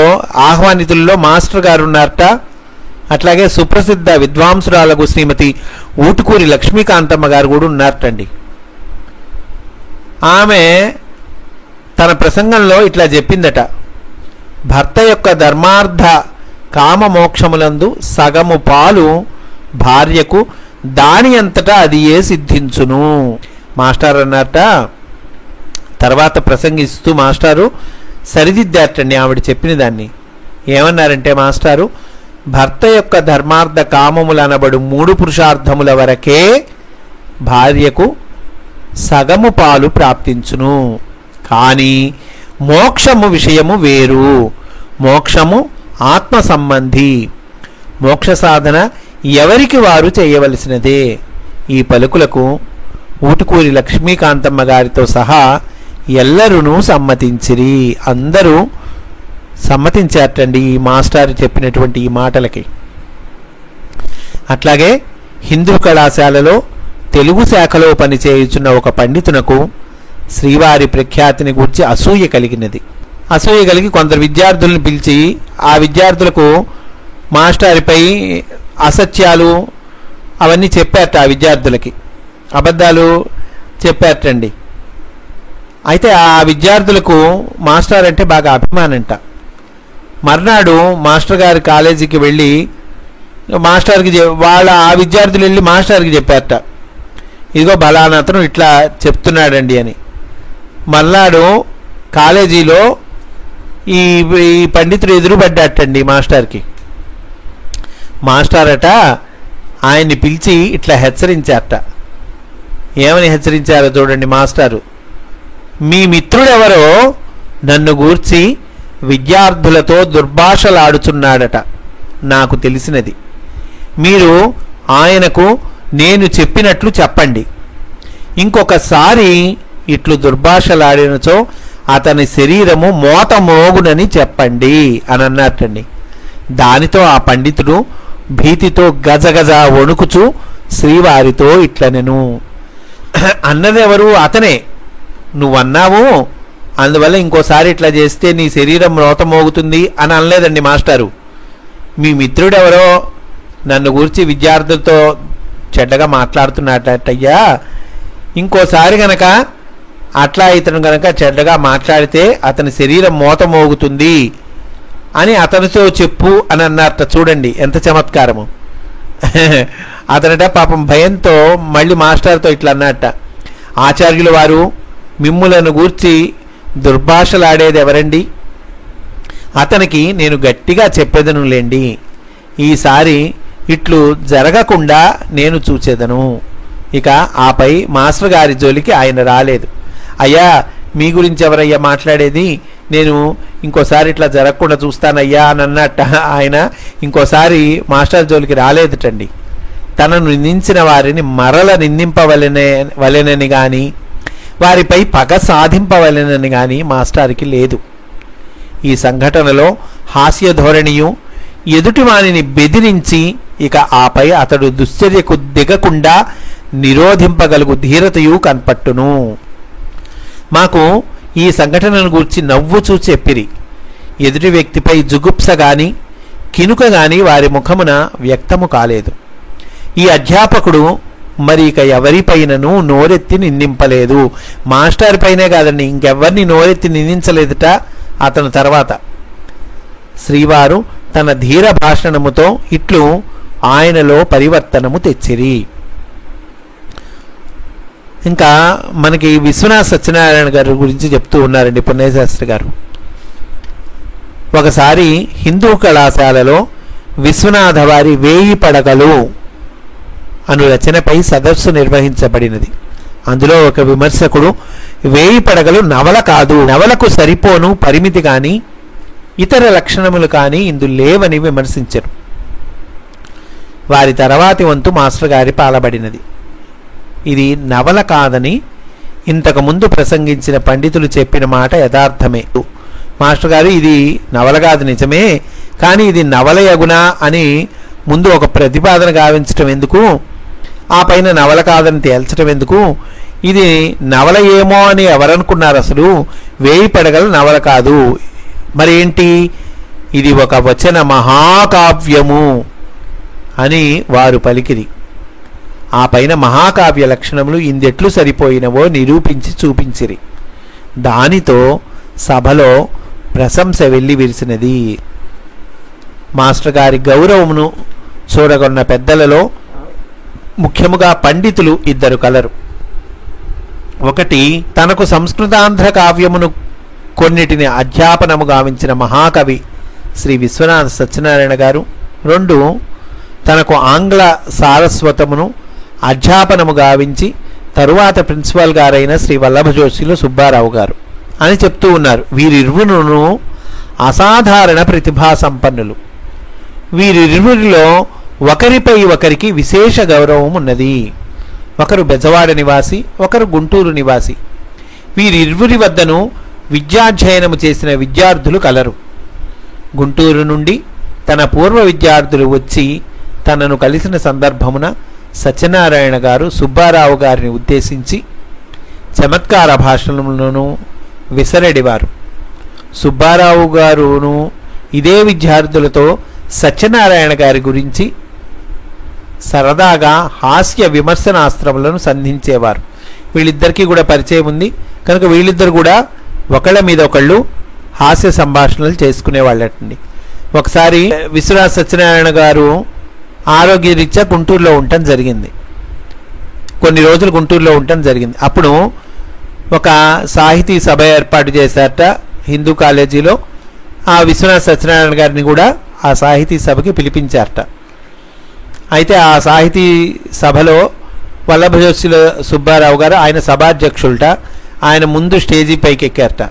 ఆహ్వానితుల్లో మాస్టర్ గారు ఉన్నారట. అట్లాగే సుప్రసిద్ధ విద్వాంసురాలకు శ్రీమతి ఊటుకూరి లక్ష్మీకాంతమ్మ గారు కూడా ఉన్నారటండి. ఆమె తన ప్రసంగంలో ఇట్లా చెప్పిందట, భర్త యొక్క ధర్మార్థ కామ మోక్షములందు సగము పాలు భార్యకు దాని అంతటా అది ఏ సిద్ధించును. మాస్టర్ అన్నారట. తర్వాత ప్రసంగిస్తూ మాస్టారు సరిదిద్దారటండి ఆవిడ చెప్పిన దాన్ని. ఏమన్నారంటే మాస్టారు, భర్త యొక్క ధర్మార్థ కామములు అనబడు 3 పురుషార్థముల వరకే భార్యకు సగము పాలు ప్రాప్తించును. కానీ మోక్షము విషయము వేరు. మోక్షము ఆత్మ సంబంధి. మోక్ష సాధన ఎవరికి వారు చేయవలసినదే. ఈ పలుకులకు ఊటుకూరి లక్ష్మీకాంతమ్మ గారితో సహా ఎల్లరూ సమ్మతించిరి. అందరూ సమ్మతించారటండి ఈ మాస్టర్ చెప్పినటువంటి ఈ మాటలకి. అట్లాగే హిందూ కళాశాలలో తెలుగు శాఖలో పనిచేయుచున్న ఒక పండితునకు శ్రీవారి ప్రఖ్యాతిని గురించి అసూయ కలిగినది. అసూయ కలిగి కొందరు విద్యార్థులను పిలిచి ఆ విద్యార్థులకు మాస్టర్పై అసత్యాలు అవన్నీ చెప్పారట. ఆ విద్యార్థులకి అబద్ధాలు చెప్పారటండి. అయితే ఆ విద్యార్థులకు మాస్టర్ అంటే బాగా అభిమానంట. మర్నాడు మాస్టర్ గారి కాలేజీకి వెళ్ళి మాస్టర్కి ఆ విద్యార్థులు వెళ్ళి మాస్టర్కి చెప్పారట, ఇదిగో బలానా అతను ఇట్లా చెప్తున్నాడండి అని. మర్నాడు కాలేజీలో ఈ పండితుడు ఎదురుపడ్డాటండి మాస్టర్కి. మాస్టర్ అట ఆయన్ని పిలిచి ఇట్లా హెచ్చరించారట. ఏమని హెచ్చరించారో చూడండి మాస్టారు. మీ మిత్రుడెవరో నన్ను గూర్చి విద్యార్థులతో దుర్భాషలాడుచున్నాడట, నాకు తెలిసినది. మీరు ఆయనకు నేను చెప్పినట్లు చెప్పండి. ఇంకొకసారి ఇట్లు దుర్భాషలాడినచో అతని శరీరము మోత మోగునని చెప్పండి అని అన్నట్టండి. దానితో ఆ పండితుడు భీతితో గజగజ వణుకుచు శ్రీవారితో ఇట్లనెను, అన్నదెవరు? అతనే, నువ్వన్నావు, అందువల్ల ఇంకోసారి ఇట్లా చేస్తే నీ శరీరం మోత మోగుతుంది అని అనలేదండి మాస్టారు. మీ మిత్రుడెవరో నన్ను గురించి విద్యార్థులతో చెడ్డగా మాట్లాడుతున్నాడటయ్యా, ఇంకోసారి గనక అట్లా ఇతను కనుక చెడ్డగా మాట్లాడితే అతని శరీరం మోత మోగుతుంది అని అతనితో చెప్పు అని అన్నారట. చూడండి ఎంత చమత్కారము. అతనట పాపం భయంతో మళ్ళీ మాస్టర్తో ఇట్లా అన్నట్ట, ఆచార్యుల వారు మిమ్ములను గూర్చి దుర్భాషలాడేది ఎవరండి? అతనికి నేను గట్టిగా చెప్పేదను లేండి, ఈసారి ఇట్లు జరగకుండా నేను చూచేదను. ఇక ఆపై మాస్టర్ గారి జోలికి ఆయన రాలేదు. అయ్యా మీ గురించి ఎవరయ్యా మాట్లాడేది, నేను ఇంకోసారి ఇట్లా జరగకుండా చూస్తానయ్యా అని అన్నట్ట. ఆయన ఇంకోసారి మాస్టర్ జోలికి రాలేదుటండి. తనను నిందించిన వారిని మరల నిందింపవలెనని కానీ వారిపై పగ సాధింపవలెనని కానీ మాస్టర్కి లేదు. ఈ సంఘటనలో హాస్య ధోరణియు ఎదుటివానిని బెదిరించి ఇక ఆపై అతడు దుశ్చర్యకు దిగకుండా నిరోధింపగలుగు ధీరతయు కనపట్టును. మాకు ఈ సంఘటనను గూర్చి నవ్వుచూ చెప్పిరి. ఎదుటి వ్యక్తిపై జుగుప్స గాని కినుక గాని వారి ముఖమున వ్యక్తము కాలేదు. ఈ అధ్యాపకుడు మరి ఇక ఎవరిపైనను నోరెత్తి నిందింపలేదు. మాస్టర్ పైనే కాదండి, ఇంకెవరిని నోరెత్తి నిందించలేదుట. అతని తర్వాత శ్రీవారు తన ధీర భాషణముతో ఇట్లు ఆయనలో పరివర్తనము తెచ్చిరి. ఇంకా మనకి విశ్వనాథ సత్యనారాయణ గారి గురించి చెప్తూ ఉన్నారండి పుణ్యశాస్త్రి గారు. ఒకసారి హిందూ కళాశాలలో విశ్వనాథ వారి 1000 పడగలు అను రచనపై సదస్సు నిర్వహించబడినది. అందులో ఒక విమర్శకుడు 1000 పడగలు నవల కాదు, నవలకు సరిపోను పరిమితి కానీ ఇతర లక్షణములు కానీ ఇందు లేవని విమర్శించరు. వారి తర్వాతి వంతు మాస్టర్ గారి పాలబడినది. ఇది నవల కాదని ఇంతకుముందు ప్రసంగించిన పండితులు చెప్పిన మాట యథార్థమే. మాస్టర్ గారు ఇది నవల కాదు నిజమే, కానీ ఇది నవలయగునా అని ముందు ఒక ప్రతిపాదన గావించటం ఎందుకు, ఆ పైన నవల కాదని తేల్చడం ఎందుకు? ఇది నవల ఏమో అని ఎవరనుకున్నారు? అసలు 1000 పడగలు నవల కాదు, మరేంటి? ఇది ఒక వచన మహాకావ్యము అని వారు పలికిరి. ఆ పైన మహాకావ్య లక్షణములు ఇందెట్లు సరిపోయినవో నిరూపించి చూపించిరి. దానితో సభలో ప్రశంస వెళ్ళి విరిసినది. మాస్టర్ గారి గౌరవమును చూడగొన్న పెద్దలలో ముఖ్యముగా పండితులు 2 కలరు. ఒకటి తనకు సంస్కృతాంధ్ర కావ్యమును కొన్నిటిని అధ్యాపనము గావించిన మహాకవి శ్రీ విశ్వనాథ సత్యనారాయణ గారు. 2 తనకు ఆంగ్ల సారస్వతమును అధ్యాపనము గావించి తరువాత ప్రిన్సిపాల్ గారైన శ్రీ వల్లభ జోషిలు సుబ్బారావు గారు అని చెప్తూ ఉన్నారు. వీరిరువురును అసాధారణ ప్రతిభా సంపన్నులు. వీరిరువురిలో ఒకరిపై ఒకరికి విశేష గౌరవం ఉన్నది. ఒకరు బెజవాడ నివాసి, ఒకరు గుంటూరు నివాసి. వీరిరువురి వద్దను విద్యాధ్యయనము చేసిన విద్యార్థులు కలరు. గుంటూరు నుండి తన పూర్వ విద్యార్థులు వచ్చి తనను కలిసిన సందర్భమున సత్యనారాయణ గారు సుబ్బారావు గారిని ఉద్దేశించి చమత్కార భాషలను విసరడివారు. సుబ్బారావు గారును ఇదే విద్యార్థులతో సత్యనారాయణ గారి గురించి సరదాగా హాస్య విమర్శనాస్త్రములను సంధించేవారు. వీళ్ళిద్దరికీ కూడా పరిచయం ఉంది కనుక వీళ్ళిద్దరు కూడా ఒకళ్ళ మీద ఒకళ్ళు హాస్య సంభాషణలు చేసుకునేవాళ్ళటండి. ఒకసారి విశ్వనాథ సత్యనారాయణ గారు ఆరోగ్యరీత్యా గుంటూరులో ఉండటం జరిగింది. కొన్ని రోజులు గుంటూరులో ఉండటం జరిగింది. అప్పుడు ఒక సాహితీ సభ ఏర్పాటు చేశారట హిందూ కాలేజీలో. ఆ విశ్వనాథ సత్యనారాయణ గారిని కూడా ఆ సాహితీ సభకి పిలిపించారట. అయితే ఆ సాహితీ సభలో వల్లభ జోషిల సుబ్బారావు గారు ఆయన సభాధ్యక్షులట. ఆయన ముందు స్టేజీ పైకి ఎక్కారట.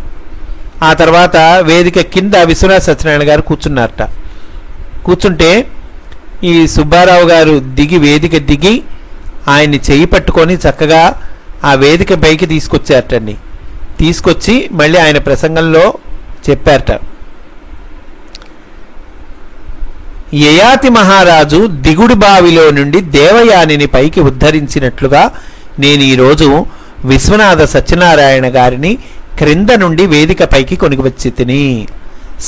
ఆ తర్వాత వేదిక కింద విశ్వనాథ సత్యనారాయణ గారు కూర్చున్నారట. కూర్చుంటే ఈ సుబ్బారావు గారు వేదిక దిగి ఆయన్ని చేయి పట్టుకొని చక్కగా ఆ వేదిక పైకి తీసుకొచ్చారటండి. తీసుకొచ్చి మళ్ళీ ఆయన ప్రసంగంలో చెప్పారట, యయాతి మహారాజు దిగుడు బావిలో నుండి దేవయానిని పైకి ఉద్ధరించినట్లుగా నేను ఈరోజు విశ్వనాథ సత్యనారాయణ గారిని క్రింద నుండి వేదిక పైకి కొనివచ్చి తిని.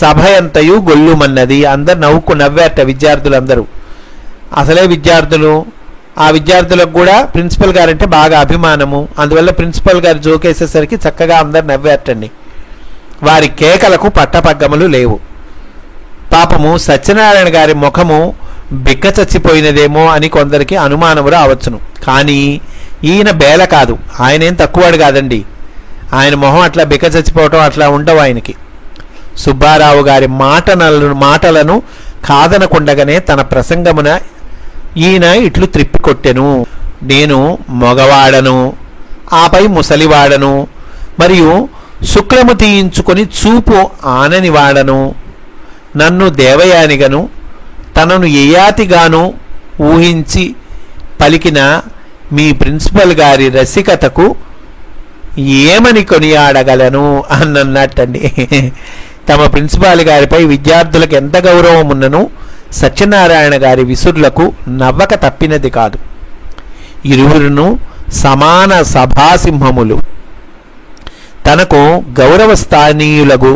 సభ అంతయు గొల్లుమన్నది. అందరు నవ్వారట విద్యార్థులందరూ. అసలే విద్యార్థులు ఆ విద్యార్థులకు కూడా ప్రిన్సిపల్ గారంటే బాగా అభిమానము. అందువల్ల ప్రిన్సిపల్ గారు జోకేసేసరికి చక్కగా అందరు నవ్వారటండి. వారి కేకలకు పట్టపగ్గములు లేవు. పాపము సత్యనారాయణ గారి ముఖము బిక్క చచ్చిపోయినదేమో అని కొందరికి అనుమానము రావచ్చును. కానీ ఈయన బేల కాదు, ఆయన ఏం తక్కువవాడు కాదండి. ఆయన మొహం అట్లా బిక్క చచ్చిపోవటం అట్లా ఉండవు ఆయనకి. సుబ్బారావు గారి మాటలను కాదనకుండగానే తన ప్రసంగమున ఈయన ఇట్లు త్రిప్పికొట్టెను. నేను మగవాడను, ఆపై ముసలివాడను, మరియు శుక్లము తీయించుకొని చూపు ఆనని వాడను. నన్ను దేవయానిగను తనను యయాతిగాను ఊహించి పలికిన మీ ప్రిన్సిపల్ గారి రసికతకు ఏమని కొనియాడగలను అన్నట్టండి. తమ ప్రిన్సిపాల్ గారిపై విద్యార్థులకు ఎంత గౌరవం ఉన్నను సత్యనారాయణ గారి విసురులకు నవ్వక తప్పినది కాదు. ఇరువురును సమాన సభాసింహములు. తనకు గౌరవ స్థానీయులకు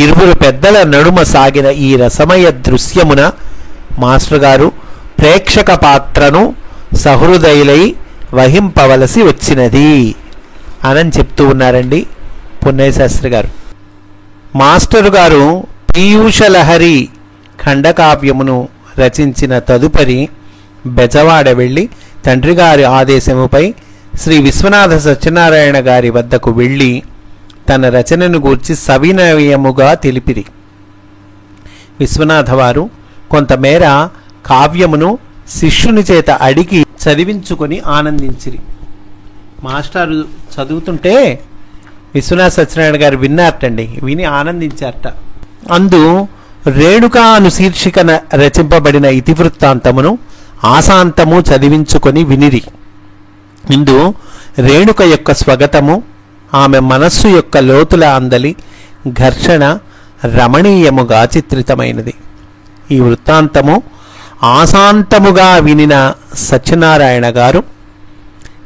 ఇరువురు పెద్దల నడుమ సాగిన ఈ రసమయ దృశ్యమున మాస్టర్ గారు ప్రేక్షక పాత్రను సహృదయులై వహింపవలసి వచ్చినది అని చెప్తూ ఉన్నారండి పున్నయ్య శాస్త్రి గారు. మాస్టరు గారు పీయూషలహరి ఖండకావ్యమును రచించిన తదుపరి బెజవాడ వెళ్ళి తండ్రి గారి ఆదేశముపై శ్రీ విశ్వనాథ సత్యనారాయణ గారి వద్దకు వెళ్ళి తన రచనను గూర్చి సవినయముగా తెలిపిరి. విశ్వనాథ వారు కొంతమేర కావ్యమును శిష్యుని చేత అడిగి చదివించుకొని ఆనందించిరి. మాస్టారు చదువుతుంటే విశ్వనాథ సత్యనారాయణ గారు విన్నారటండి, విని ఆనందించారట. అందు రేణుకా అను శీర్షికన రచింపబడిన ఇతివృత్తాంతమును ఆశాంతము చదివించుకొని వినిరి. ఇందు రేణుక యొక్క స్వగతము, ఆమె మనస్సు యొక్క లోతుల అందలి ఘర్షణ రమణీయముగా చిత్రితమైనది. ఈ వృత్తాంతము ఆశాంతముగా వినిన సత్యనారాయణ గారు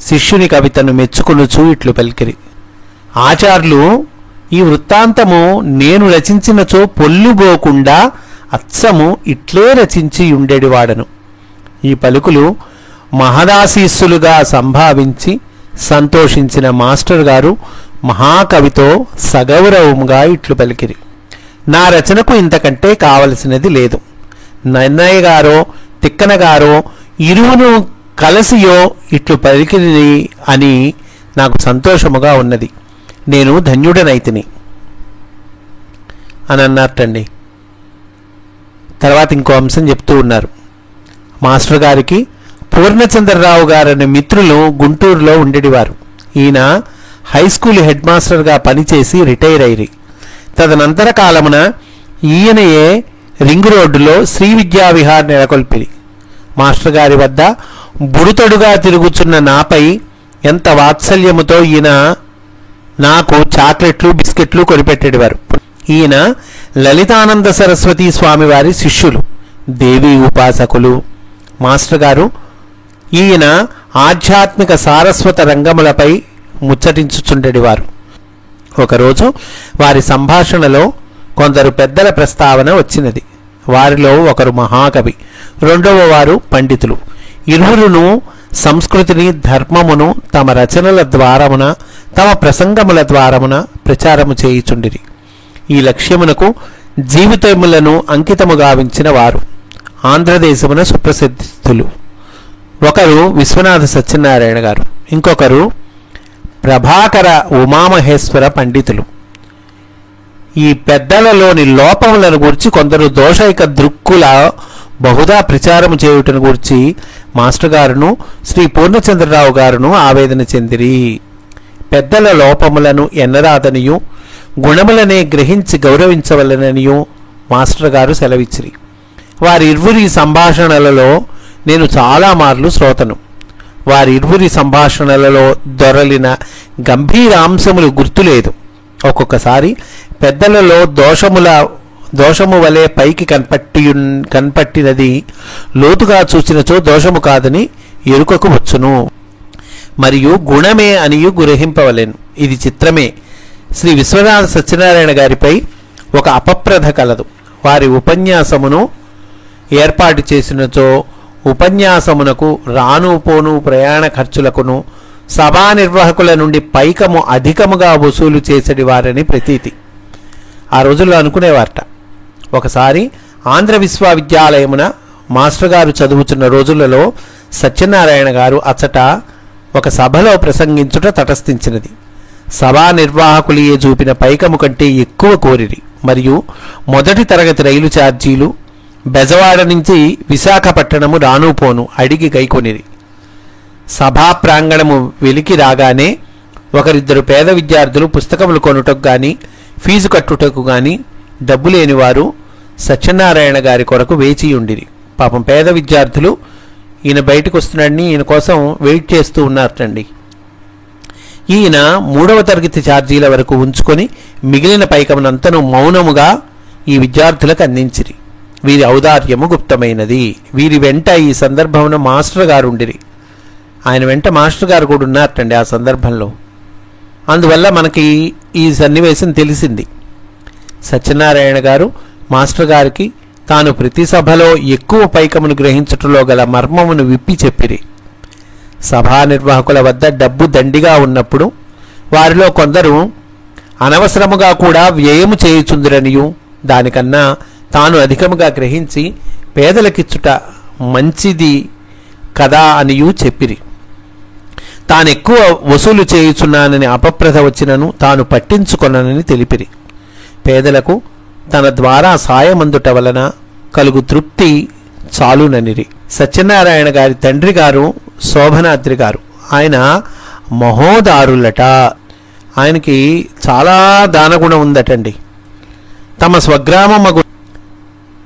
శిష్యుని కవితను మెచ్చుకొనుచూ ఇట్లు పలికిరి. ఆచార్యులు, ఈ వృత్తాంతము నేను రచించినచో పొల్లుబోకుండా అచ్చము ఇట్లే రచించి ఉండేడివాడను. ఈ పలుకులు మహదాశీస్సులుగా సంభావించి సంతోషించిన మాస్టర్ గారు మహాకవితో సగౌరవముగా ఇట్లు పలికిరి. నా రచనకు ఇంతకంటే కావలసినది లేదు. నన్నయ్య గారో తిక్కన గారో ఇరువును కలసియో ఇట్లు పలికిరి అని నాకు సంతోషముగా ఉన్నది. నేను ధన్యుడనైతిని అని అన్నట్టండి. తర్వాత ఇంకో అంశం చెప్తూ ఉన్నారు. మాస్టర్ గారికి పూర్ణచంద్రరావు గారనే మిత్రులు గుంటూరులో ఉండేవారు. ఈయన హై స్కూల్ హెడ్ మాస్టర్గా పనిచేసి రిటైర్ అయ్యి తదనంతర కాలమున ఈయనయే రింగ్ రోడ్డులో శ్రీ విద్యా విహార్ నెలకొల్పిరి. మాస్టర్ గారి వద్ద బుడుతడుగా తిరుగుచున్న నాపై ఎంత వాత్సల్యముతో ఈయన నాకు చాక్లెట్లు బిస్కెట్లు కొనిపెట్టేవారు. ఈయన లలితానంద సరస్వతి స్వామి వారి శిష్యులు, దేవీ ఉపాసకులు. మాస్టర్ గారు ఈయన ఆధ్యాత్మిక సారస్వత రంగములపై ముచ్చటించుచుండేవారు. ఒకరోజు వారి సంభాషణలో కొందరు పెద్దల ప్రస్తావన వచ్చినది. వారిలో ఒకరు మహాకవి, రెండవ వారు పండితులు. ఇరువురును సంస్కృతిని ధర్మమును తమ రచనల ద్వారమున తమ ప్రసంగముల ద్వారమున ప్రచారము చేయుచుండిరి. ఈ లక్ష్యమునకు జీవితములను అంకితము గావించిన వారు ఆంధ్రదేశమున సుప్రసిద్ధులు. ఒకరు విశ్వనాథ సత్యనారాయణ గారు, ఇంకొకరు ప్రభాకర ఉమామహేశ్వర పండితులు. ఈ పెద్దలలోని లోపములను గురించి కొందరు దోషైక దృక్కుల బహుదా ప్రచారము చేయుటను గురించి మాస్టర్ గారును శ్రీ పూర్ణచంద్రరావు గారును ఆవేదన చెందిరి. పెద్దల లోపములను ఎన్నరాదనియు గుణములనే గ్రహించి గౌరవించవలననియు మాస్టర్ గారు సెలవిచ్చిరి. వారిరువురి సంభాషణలలో నేను చాలా మార్లు శ్రోతను. వారిరువురి సంభాషణలలో దొరలిన గంభీరాంశములు గుర్తులేదు. ఒక్కొక్కసారి పెద్దలలో దోషము వలె పైకి కనపట్టినది లోతుగా చూచినచో దోషము కాదని ఎరుకకు వచ్చును, మరియు గుణమే అనియు గ్రహింపవలెను. ఇది చిత్రమే. శ్రీ విశ్వనాథ సత్యనారాయణ గారిపై ఒక అపప్రథ కలదు. వారి ఉపన్యాసమును ఏర్పాటు చేసినచో ఉపన్యాసమునకు రాను పోను ప్రయాణ ఖర్చులకును సభా నిర్వాహకుల నుండి పైకము అధికముగా వసూలు చేసేటి వారని ప్రతీతి. ఆ రోజుల్లో అనుకునేవారట. ఒకసారి ఆంధ్ర విశ్వవిద్యాలయమున మాస్టర్ గారు చదువుతున్న రోజులలో సత్యనారాయణ గారు అచ్చట ఒక సభలో ప్రసంగించుట తటస్థించినది. సభా నిర్వాహకులియే చూపిన పైకము కంటే ఎక్కువ కోరిరి మరియు మొదటి తరగతి రైలు ఛార్జీలు బెజవాడ నుంచి విశాఖపట్టణము రానుపోను అడిగి గైకొనిరి. సభా ప్రాంగణము వెలికి రాగానే ఒకరిద్దరు పేద విద్యార్థులు పుస్తకములు కొనుటకు కానీ ఫీజు కట్టుటకు కానీ డబ్బు లేనివారు సత్యనారాయణ గారి కొరకు వేచి ఉండిరి. పాపం పేద విద్యార్థులు ఈయన బయటకు వస్తున్నాడని ఈయన కోసం వెయిట్ చేస్తూ ఉన్నారటండి. ఈయన 3వ తరగతి ఛార్జీల వరకు ఉంచుకొని మిగిలిన పైకమునంతను మౌనముగా ఈ విద్యార్థులకు అందించిరి. వీరి ఔదార్యము గుప్తమైనది. వీరి వెంట ఈ సందర్భంలో మాస్టర్ గారు ఉండిరి. ఆయన వెంట మాస్టర్ గారు కూడా ఉన్నారటండి ఆ సందర్భంలో. అందువల్ల మనకి ఈ సన్నివేశం తెలిసింది. సత్యనారాయణ గారు మాస్టర్ గారికి తాను ప్రతి సభలో ఎక్కువ పైకమును గ్రహించటంలో గల మర్మమును విప్పి చెప్పిరి. సభా నిర్వాహకుల వద్ద డబ్బు దండిగా ఉన్నప్పుడు వారిలో కొందరు అనవసరముగా కూడా వ్యయము చేయుచుందురనియు దానికన్నా తాను అధికముగా గ్రహించి పేదలకిచ్చుట మంచిది కదా అనియు చెప్పిరి. తాను ఎక్కువ వసూలు చేయుచున్నానని అపప్రథ వచ్చినను తాను పట్టించుకొననని తెలిపిరి. పేదలకు తన ద్వారా సాయమందుట వలన కలుగు తృప్తి చాలుననిరి. సత్యనారాయణ గారి తండ్రి గారు శోభనాద్రి గారు. ఆయన మహోదారులట. ఆయనకి చాలా దానగుణం ఉందటండి. తమ స్వగ్రామము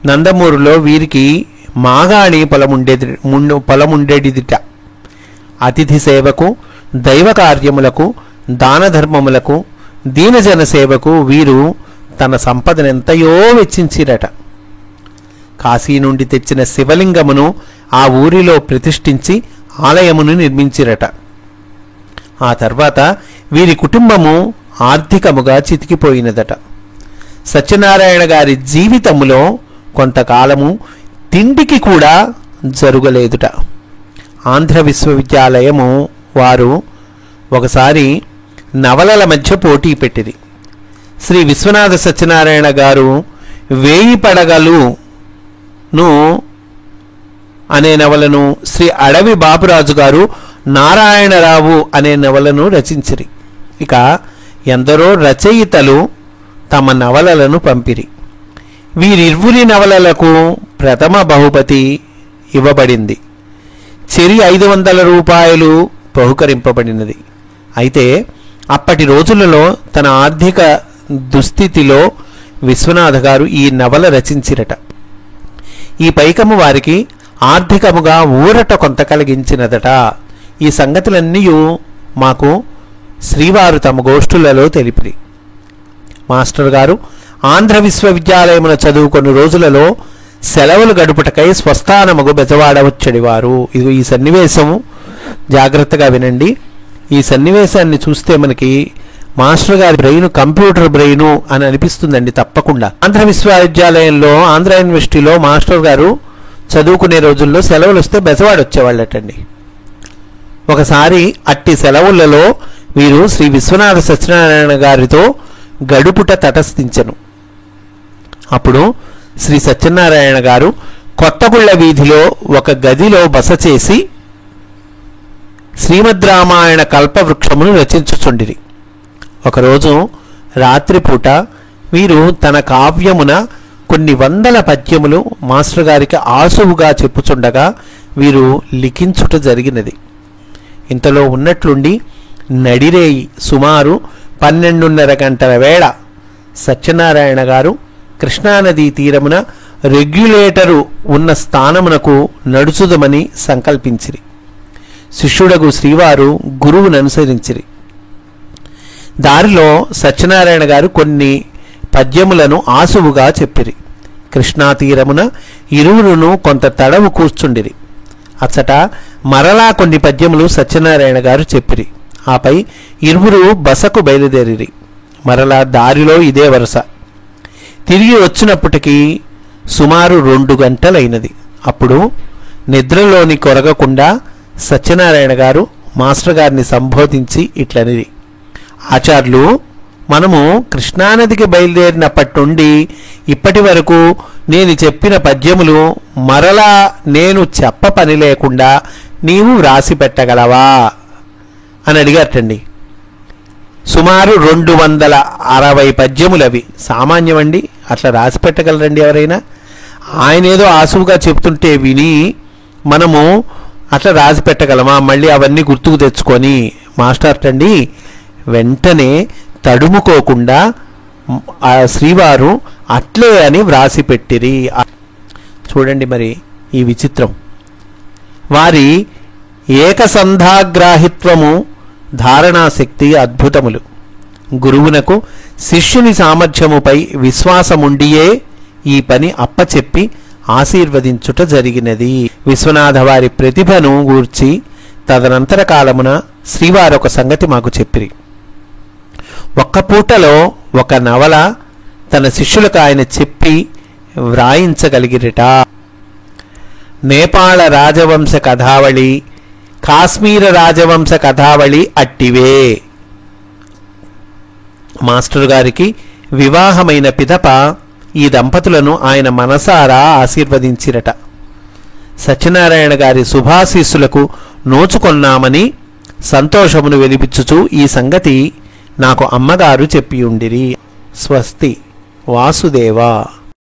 నందమూరులో వీరికి మాగాణి పొలముండేదిట. అతిథి సేవకు, దైవ కార్యములకు, దాన ధర్మములకు, దీనజన సేవకు వీరు తన సంపదనెంతయో వెచ్చించిరట. కాశీ నుండి తెచ్చిన శివలింగమును ఆ ఊరిలో ప్రతిష్ఠించి ఆలయమును నిర్మించిరట. ఆ తర్వాత వీరి కుటుంబము ఆర్థికముగా చితికిపోయినదట. సత్యనారాయణ గారి జీవితములో కొంతకాలము తిండికి కూడా జరుగలేదుట. ఆంధ్ర విశ్వవిద్యాలయము వారు ఒకసారి నవలల మధ్య పోటీ పెట్టింది. శ్రీ విశ్వనాథ సత్యనారాయణ గారు 1000 పడగలును అనే నవలను, శ్రీ అడవి బాపురాజు గారు నారాయణరావు అనే నవలను రచించిరి. ఇక ఎందరో రచయితలు తమ నవలలను పంపిరి. వీరిరువురి నవలలకు ప్రథమ బహుమతి ఇవ్వబడింది. చెరి 500 రూపాయలు బహుకరింపబడినది. అయితే అప్పటి రోజులలో తన ఆర్థిక దుస్థితిలో విశ్వనాథ గారు ఈ నవల రచించిరట. ఈ పైకము వారికి ఆర్థికముగా ఊరట కొంత కలిగించినదట. ఈ సంగతులన్నీ మాకు శ్రీవారు తమ గోష్ఠులలో తెలిపిరి. మాస్టర్ గారు ఆంధ్ర విశ్వవిద్యాలయమున చదువుకొని రోజులలో సెలవులు గడుపుటకై స్వస్థానముగు బెజవాడ వచ్చేవారు. ఇది ఈ సన్నివేశము జాగ్రత్తగా వినండి. ఈ సన్నివేశాన్ని చూస్తే మనకి మాస్టర్ గారి బ్రెయిన్ కంప్యూటర్ బ్రెయిన్ అని అనిపిస్తుందండి. తప్పకుండా ఆంధ్ర విశ్వవిద్యాలయంలో, ఆంధ్ర యూనివర్సిటీలో మాస్టర్ గారు చదువుకునే రోజుల్లో సెలవులు వస్తే బెజవాడ వచ్చేవాళ్ళటండి. ఒకసారి అట్టి సెలవులలో వీరు శ్రీ విశ్వనాథ సత్యనారాయణ గారితో గడుపుట తటస్థించెను. అప్పుడు శ్రీ సత్యనారాయణ గారు కొత్తగుళ్ళ వీధిలో ఒక గదిలో బస చేసి శ్రీమద్ రామాయణ కల్పవృక్షమును రచించుచుండిరి. ఒకరోజు రాత్రిపూట వీరు తన కావ్యమున కొన్ని వందల పద్యములు మాస్టర్ గారికి ఆసువుగా చెప్పుచుండగా వీరు లిఖించుట జరిగినది. ఇంతలో ఉన్నట్లుండి నడిరేయి సుమారు 12:30 గంటల వేళ సత్యనారాయణ గారు కృష్ణానదీ తీరమున రెగ్యులేటరు ఉన్న స్థానమునకు నడుచుదమని సంకల్పించిరి. శిష్యుడగు శ్రీవారు గురువును అనుసరించిరి. దారిలో సత్యనారాయణ గారు కొన్ని పద్యములను ఆసువుగా చెప్పిరి. కృష్ణా తీరమున ఇరువురును కొంత తడవు కూర్చుండిరి. అచ్చట మరలా కొన్ని పద్యములు సత్యనారాయణ గారు చెప్పిరి. ఆపై ఇరువురు బసకు బయలుదేరిరి. మరలా దారిలో ఇదే వరుస. తిరిగి వచ్చినప్పటికీ సుమారు 2 గంటలైనది. అప్పుడు నిద్రలోని కొరగకుండా సత్యనారాయణ గారు మాస్టర్ గారిని సంబోధించి ఇట్లనిది: ఆచార్యులు, మనము కృష్ణానదికి బయలుదేరినప్పటి నుండి ఇప్పటి వరకు నేను చెప్పిన పద్యములు మరలా నేను చెప్ప పని లేకుండా నీవు వ్రాసి పెట్టగలవా అని అడిగారటండి. సుమారు 260 పద్యములవి. సామాన్యమండి, అట్లా రాసి పెట్టగలరండి ఎవరైనా? ఆయన ఏదో ఆసువుగా చెప్తుంటే విని మనము అట్లా రాసి పెట్టగలమా? మళ్ళీ అవన్నీ గుర్తుకు తెచ్చుకొని మాస్టర్ అండి వెంటనే తడుముకోకుండా ఆ శ్రీవారు అట్లే అని వ్రాసి పెట్టిరి. చూడండి మరి ఈ విచిత్రం. వారి ఏకసంధాగ్రాహిత్వము, ధారణాశక్తి అద్భుతములు. గురువునకు శిష్యుని సామర్థ్యముపై విశ్వాసముండియే ఈ పని అప్పచెప్పి ఆశీర్వదించుట జరిగినది. విశ్వనాథ వారి ప్రతిభను గూర్చి తదనంతర కాలమున శ్రీవారు ఒక సంగతి మాకు చెప్పిరి. ఒక్క పూటలో ఒక నవల తన శిష్యులకు ఆయన చెప్పి వ్రాయించగలిగిరట. నేపాళ రాజవంశ కథావళి, కాశ్మీర రాజవంశ కథావళి అట్టివే. మాస్టర్ గారికి వివాహమైన పిదప ఈ దంపతులను ఆయన మనసారా ఆశీర్వదించిరట. సత్యనారాయణ గారి శుభాశీస్సులకు నోచుకొన్నామని సంతోషమును వెలిబిచ్చుచూ ఈ సంగతి నాకు అమ్మగారు చెప్పి ఉండిరి. స్వస్తి వాసుదేవా.